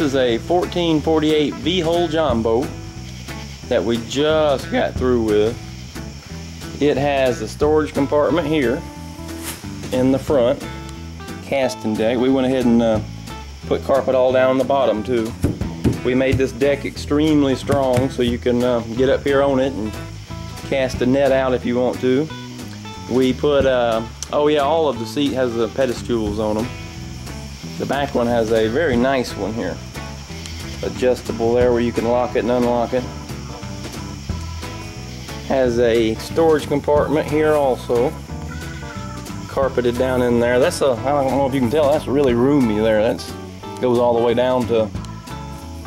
is a 1448 V-hole Jon Boat that we just got through with. It has a storage compartment here in the front, casting deck. We went ahead and put carpet all down the bottom too. We made this deck extremely strong so you can get up here on it and cast a net out if you want to. We put, oh yeah, all of the seat has the pedestals on them. The back one has a very nice one here. Adjustable there where you can lock it and unlock it. Has a storage compartment here also. Carpeted down in there. That's a, I don't know if you can tell, that's really roomy there. That's goes all the way down to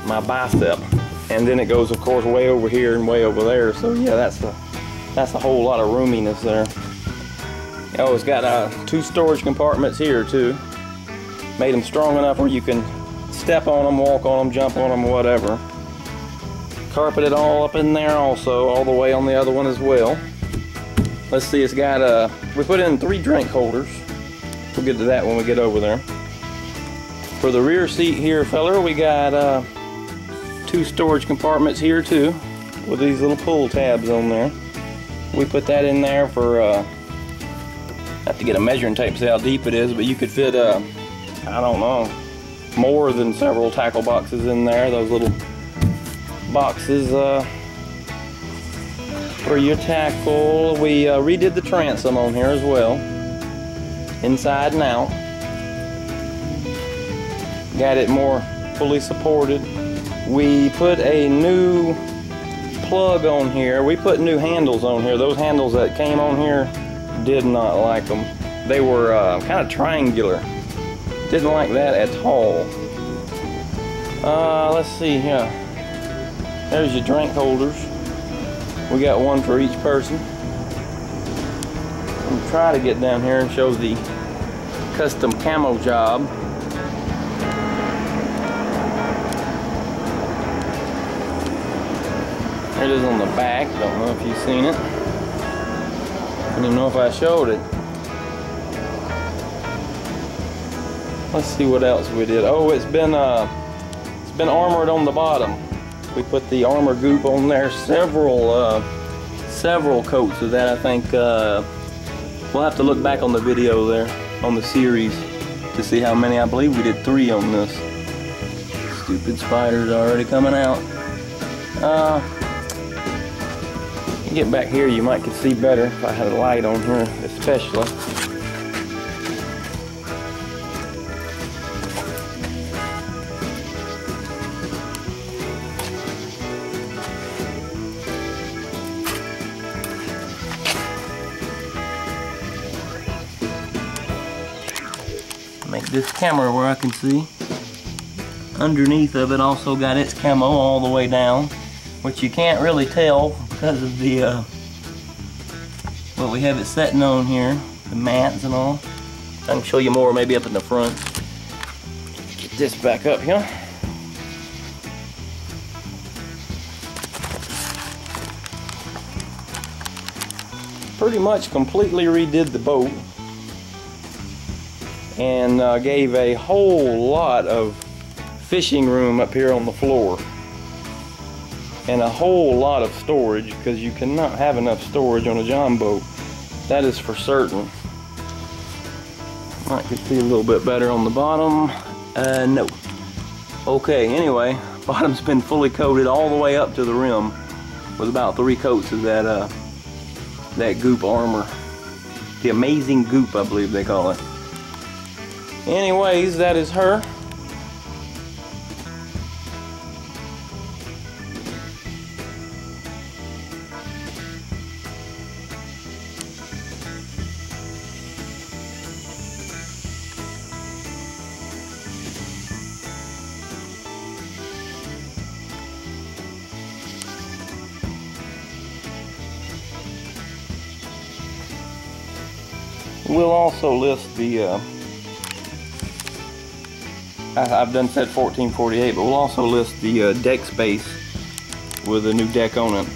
my bicep. And then it goes of course way over here and way over there. So yeah, that's a whole lot of roominess there. Oh, it's got 2 storage compartments here too. Made them strong enough where you can step on them, walk on them, jump on them, whatever. Carpeted all up in there also, all the way on the other one as well. Let's see, it's got we put in 3 drink holders. We'll get to that when we get over there. For the rear seat here, fella, we got 2 storage compartments here too, with these little pull tabs on there. We put that in there for, have to get a measuring tape to see how deep it is, but you could fit, I don't know, more than several tackle boxes in there. Those little boxes for your tackle. We redid the transom on here as well, inside and out. Got it more fully supported. We put a new plug on here. We put new handles on here. Those handles that came on here, did not like them. They were kind of triangular. Didn't like that at all. Let's see here. There's your drink holders. We got one for each person. I'll try to get down here and show the custom camo job. There it is on the back. Don't know if you've seen it. I don't even know if I showed it. Let's see what else we did. Oh, it's been armored on the bottom. We put the armor goop on there. Several coats of that. I think we'll have to look back on the video there on the series to see how many. I believe we did 3 on this. Stupid spiders already coming out. Get back here, you might could see better if I had a light on here, especially. Make this camera where I can see. Underneath of it also got its camo all the way down, which you can't really tell because of the what we have it setting on here, the mats and all. I can show you more maybe up in the front. Get this back up here. Pretty much completely redid the boat and gave a whole lot of fishing room up here on the floor. And a whole lot of storage, because you cannot have enough storage on a Jon Boat. That is for certain. Might could see a little bit better on the bottom. No. Okay, anyway, bottom's been fully coated all the way up to the rim with about 3 coats of that that goop armor. The amazing goop, I believe they call it. Anyways, that is her. We'll also list the, I've said 1448, but we'll also list the deck space with a new deck on it.